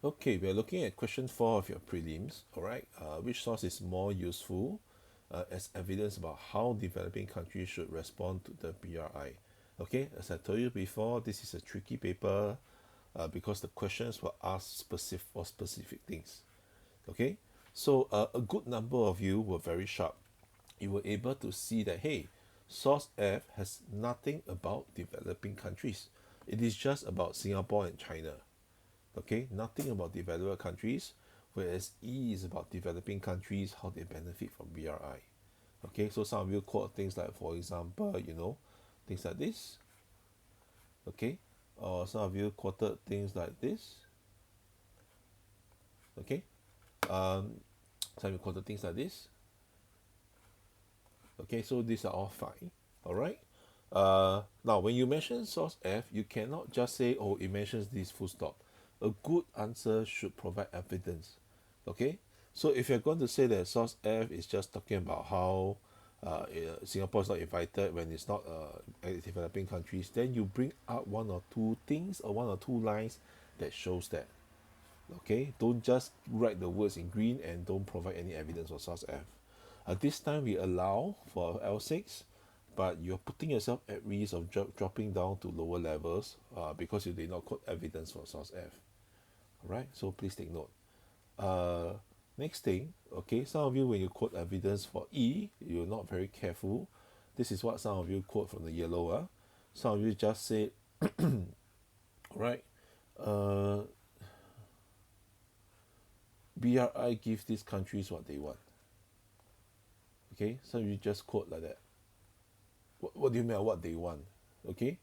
Okay, we're looking at question 4 of your prelims. All right, which source is more useful as evidence about how developing countries should respond to the BRI? Okay, as I told you before, this is a tricky paper because the questions were asked specific for specific things. Okay, so a good number of you were very sharp. You were able to see that, hey, source F has nothing about developing countries. It is just about Singapore and China. Okay, nothing about developed countries, whereas E is about developing countries, how they benefit from BRI. Okay, so some of you quote things like, for example, things like this. Okay, or some of you quoted things like this. Okay, some of you quoted things like this. Okay, so these are all fine. All right. Now, when you mention source F, you cannot just say, oh, it mentions this full stop. A good answer should provide evidence. Okay, so if you're going to say that source F is just talking about how Singapore is not invited when it's not developing countries, then you bring up one or two things or one or two lines that shows that. Okay, don't just write the words in green and don't provide any evidence for source F. This time we allow for L6, but you're putting yourself at risk of dropping down to lower levels because you did not quote evidence for source F. Alright, so please take note. Next thing, okay, some of you when you quote evidence for E, you're not very careful. This is what some of you quote from the yellow. Some of you just said, alright, BRI gives these countries what they want. Okay, so you just quote like that. What do you mean what they want? Okay,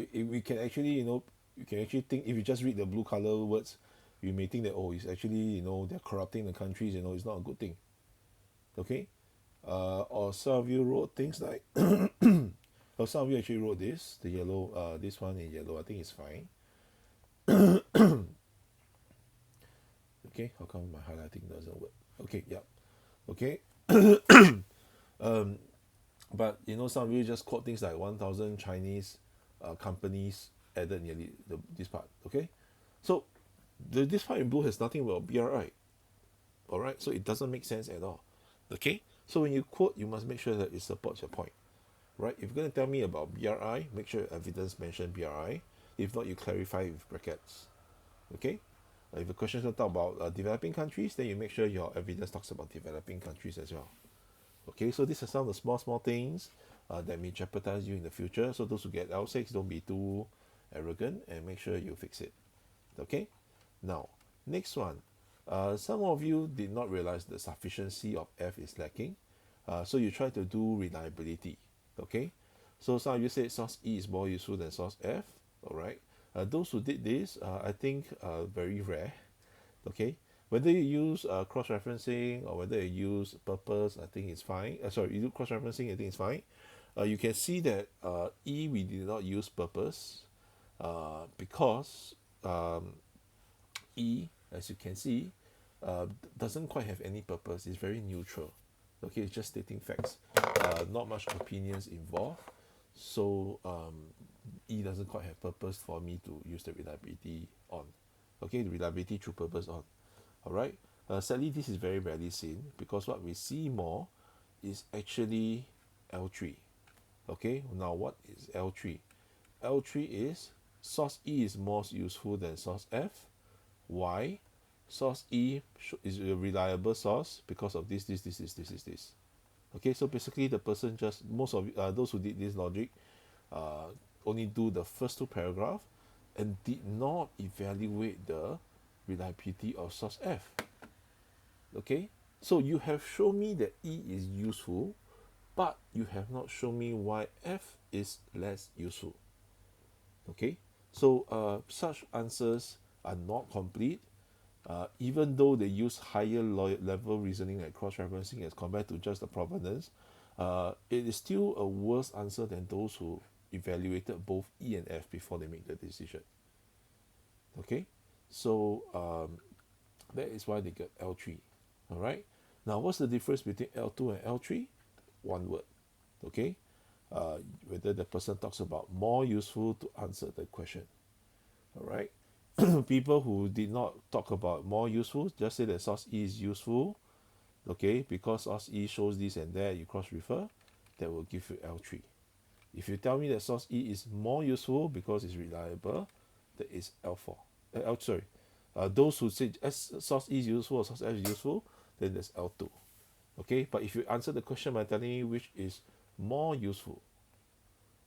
we can actually, you can actually think, if you just read the blue color words, you may think that, oh, it's actually, they're corrupting the countries, it's not a good thing. Okay, or some of you wrote things like, or some of you actually wrote this, the yellow, this one in yellow, I think it's fine. Okay, how come my highlighting doesn't work? Okay, yeah, okay. But some of you just quote things like 1,000 Chinese companies added nearly this part. Okay, so this part in blue has nothing about BRI. All right, so it doesn't make sense at all. Okay, so when you quote, you must make sure that it supports your point. Right? If you're going to tell me about BRI, make sure evidence mention BRI. If not, you clarify with brackets. Okay. If the question is going to talk about developing countries, then you make sure your evidence talks about developing countries as well. Okay, so these are some of the small things that may jeopardize you in the future. So those who get L6, don't be too arrogant and make sure you fix it. Okay, now next one. Some of you did not realize the sufficiency of F is lacking. So you try to do reliability. Okay, so some of you said source E is more useful than source F. All right, those who did this, I think very rare. Okay, whether you use cross-referencing or whether you use purpose, I think it's fine. Sorry, you do cross-referencing, I think it's fine. You can see that E, we did not use purpose because E, as you can see, doesn't quite have any purpose. It's very neutral. Okay, it's just stating facts. Not much opinions involved. So E doesn't quite have purpose for me to use the reliability on. Okay, the reliability through purpose on. Alright, sadly this is very rarely seen because what we see more is actually L3. Okay, now what is L3? L3 is source E is more useful than source F. Why? Source E is a reliable source because of this. Okay, so basically the person just, most of those who did this logic only do the first two paragraphs and did not evaluate the reliability of source F. Okay, so you have shown me that E is useful, but you have not shown me why F is less useful. Okay, so such answers are not complete, even though they use higher level reasoning like cross-referencing as compared to just the provenance. It is still a worse answer than those who evaluated both E and F before they make the decision. Okay, so that is why they get L3. All right, now what's the difference between L2 and L3? One word. Okay, whether the person talks about more useful to answer the question. All right, People who did not talk about more useful, just say that source E is useful, okay, because source E shows this and that, you cross refer, that will give you L3. If you tell me that source E is more useful because it's reliable, that is L4. Sorry, those who say source E is useful or source F is useful, then that's L2. Okay, but if you answer the question by telling me which is more useful,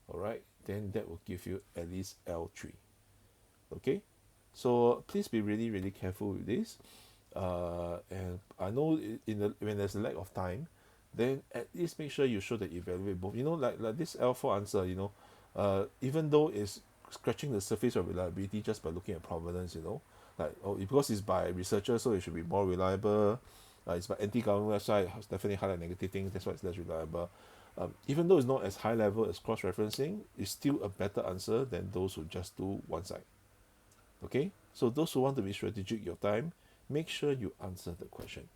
all right, then that will give you at least L3. Okay, so please be really really careful with this. And I know in the when there's a lack of time, then at least make sure you show that you evaluate both. You know, like this L4 answer, you know, even though it's scratching the surface of reliability just by looking at provenance, you know, like oh because it's by researchers, so it should be more reliable. It's by anti-government website, definitely highlight negative things, that's why it's less reliable. Even though it's not as high level as cross-referencing, it's still a better answer than those who just do one side. Okay, so those who want to be strategic your time, make sure you answer the question.